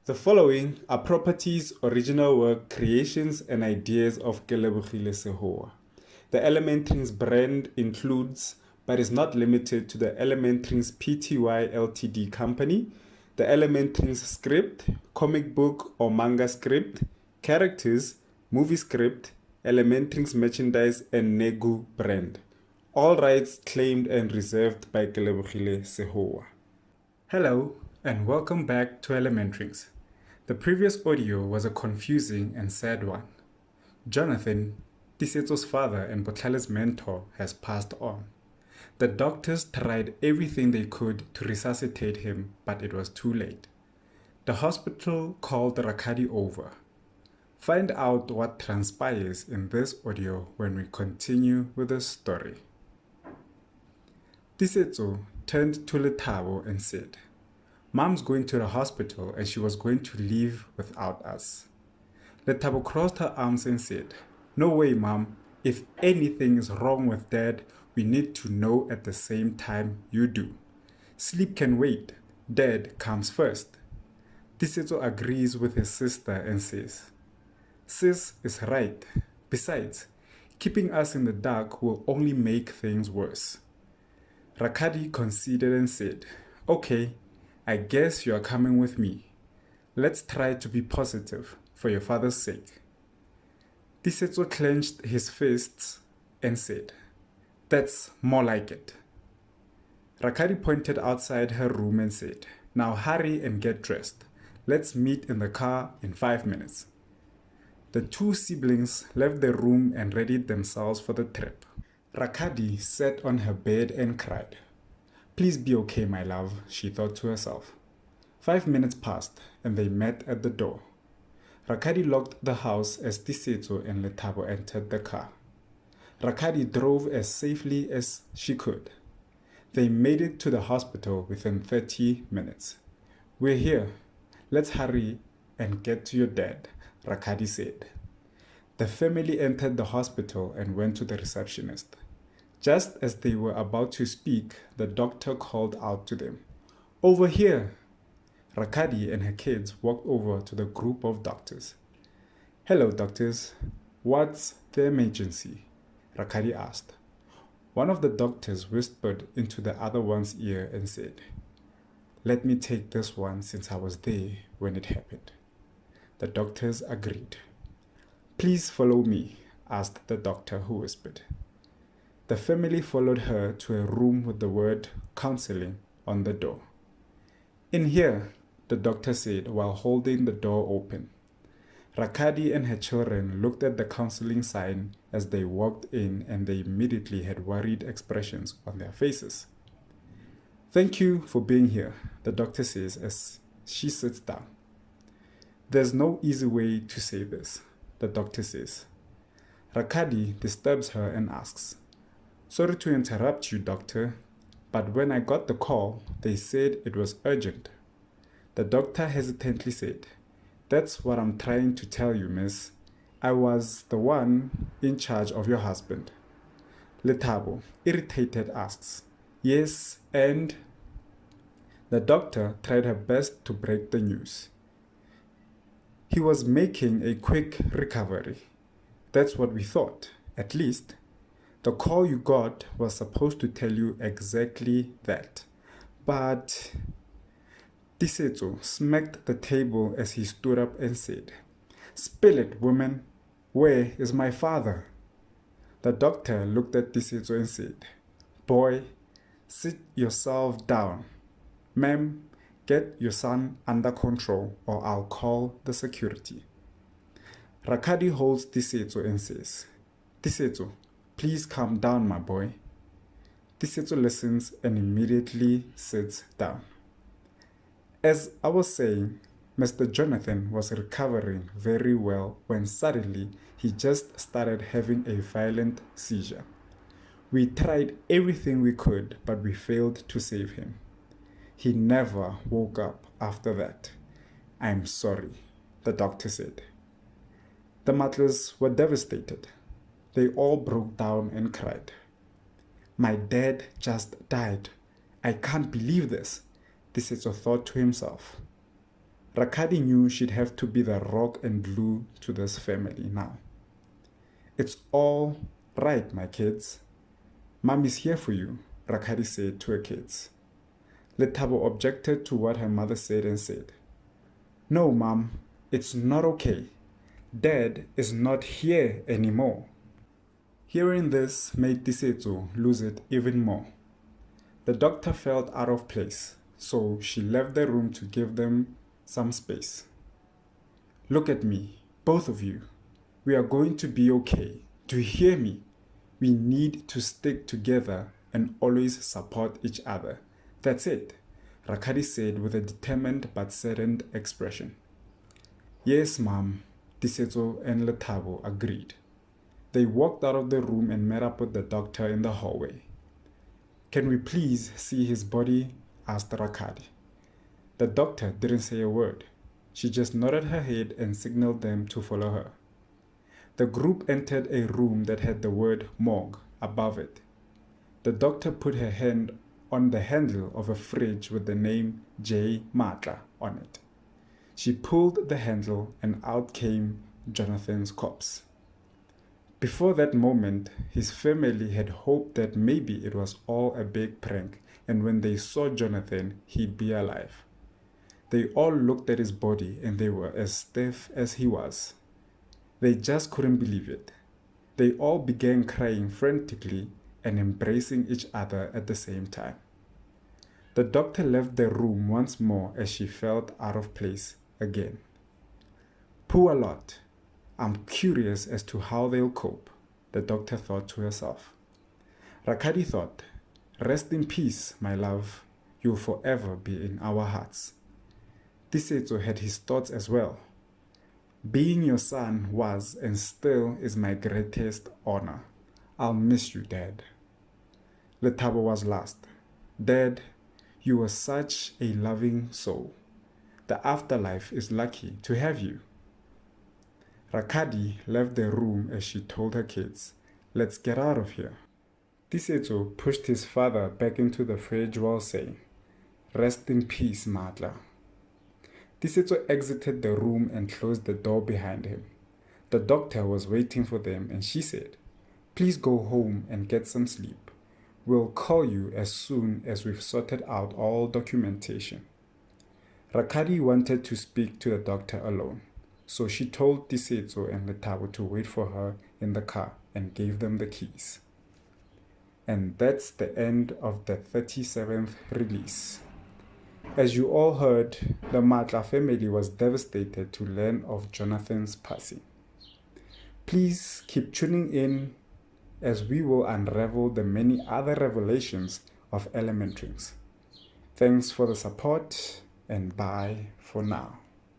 The following are properties, original work, creations, and ideas of Kelebogile Sehoa. The ElementRings brand includes, but is not limited to, the ElementRings Pty Ltd company, the ElementRings script, comic book or manga script, characters, movie script, ElementRings merchandise, and Negu brand. All rights claimed and reserved by Kelebogile Sehoa. Hello, and welcome back to ElementRings. The previous audio was a confusing and sad one. Jonathan, Tisetso's father and Botlale's mentor, has passed on. The doctors tried everything they could to resuscitate him, but it was too late. The hospital called Rakadi over. Find out what transpires in this audio when we continue with the story. Tisetso turned to Lethabo and said, "Mom's going to the hospital and she was going to leave without us." Lethabo crossed her arms and said, "No way, Mom. If anything is wrong with Dad, we need to know at the same time you do. Sleep can wait. Dad comes first." Tisetso agrees with his sister and says, "Sis is right. Besides, keeping us in the dark will only make things worse." Rakadi considered and said, "Okay, I guess you are coming with me. Let's try to be positive for your father's sake." Tisetso clenched his fists and said, "That's more like it." Rakadi pointed outside her room and said, "Now hurry and get dressed. Let's meet in the car in 5 minutes." The two siblings left the room and readied themselves for the trip. Rakadi sat on her bed and cried. "Please be okay, my love," she thought to herself. 5 minutes passed and they met at the door. Rakadi locked the house as Tisetso and Lethabo entered the car. Rakadi drove as safely as she could. They made it to the hospital within 30 minutes. "We're here. Let's hurry and get to your dad," Rakadi said. The family entered the hospital and went to the receptionist. Just as they were about to speak, the doctor called out to them, "Over here!" Rakadi and her kids walked over to the group of doctors. "Hello, doctors. What's the emergency?" Rakadi asked. One of the doctors whispered into the other one's ear and said, "Let me take this one since I was there when it happened." The doctors agreed. "Please follow me," asked the doctor who whispered. The family followed her to a room with the word counseling on the door. "In here," the doctor said while holding the door open. Rakadi and her children looked at the counseling sign as they walked in, and they immediately had worried expressions on their faces. "Thank you for being here," the doctor says as she sits down. "There's no easy way to say this," the doctor says. Rakadi disturbs her and asks, "Sorry to interrupt you, doctor, but when I got the call, they said it was urgent." The doctor hesitantly said, "That's what I'm trying to tell you, miss. I was the one in charge of your husband." Lethabo, irritated, asks, "Yes, and?" The doctor tried her best to break the news. "He was making a quick recovery. That's what we thought, at least. The call you got was supposed to tell you exactly that. But..." Tisetso smacked the table as he stood up and said, "Spill it, woman. Where is my father?" The doctor looked at Tisetso and said, "Boy, sit yourself down. Ma'am, get your son under control or I'll call the security." Rakadi holds Tisetso and says, "Tisetso, please calm down, my boy." Tisetso listens and immediately sits down. As I was saying, Mr. Jonathan was recovering very well when suddenly he just started having a violent seizure. We tried everything we could, but we failed to save him. He never woke up after that. "I'm sorry," the doctor said. The Maatlas were devastated. They all broke down and cried. "My dad just died. I can't believe this," Tisetso thought to himself. Rakadi knew she'd have to be the rock and glue to this family now. It's all right, my kids. Mom is here for you, Rakadi said to her kids. Lethabo objected to what her mother said and said, "No, Mom, it's not okay. Dad is not here anymore." Hearing this made Tisetso lose it even more. The doctor felt out of place, so she left the room to give them some space. "Look at me, both of you. We are going to be okay. Do you hear me? We need to stick together and always support each other. That's it," Rakadi said with a determined but saddened expression. "Yes, Mom," Tisetso and Lethabo agreed. They walked out of the room and met up with the doctor in the hallway. "Can we please see his body?" asked Rakadi. The doctor didn't say a word. She just nodded her head and signaled them to follow her. The group entered a room that had the word morgue above it. The doctor put her hand on the handle of a fridge with the name J. Maatla on it. She pulled the handle and out came Jonathan's corpse. Before that moment, his family had hoped that maybe it was all a big prank, and when they saw Jonathan, he'd be alive. They all looked at his body and they were as stiff as he was. They just couldn't believe it. They all began crying frantically and embracing each other at the same time. The doctor left the room once more as she felt out of place again. "Poor lot. I'm curious as to how they'll cope," the doctor thought to herself. Rakadi thought, "Rest in peace, my love. You'll forever be in our hearts." Tisetso had his thoughts as well. "Being your son was and still is my greatest honor. I'll miss you, Dad." Lethabo was last. "Dad, you were such a loving soul. The afterlife is lucky to have you." Rakadi left the room as she told her kids, "Let's get out of here." Tisetso pushed his father back into the fridge while saying, "Rest in peace, Maatla." Tisetso exited the room and closed the door behind him. The doctor was waiting for them and she said, "Please go home and get some sleep. We'll call you as soon as we've sorted out all documentation." Rakadi wanted to speak to the doctor alone, so she told Tisetso and Lethabo to wait for her in the car and gave them the keys. And that's the end of the 37th release. As you all heard, the Maatla family was devastated to learn of Jonathan's passing. Please keep tuning in as we will unravel the many other revelations of ElementRings. Thanks for the support and bye for now.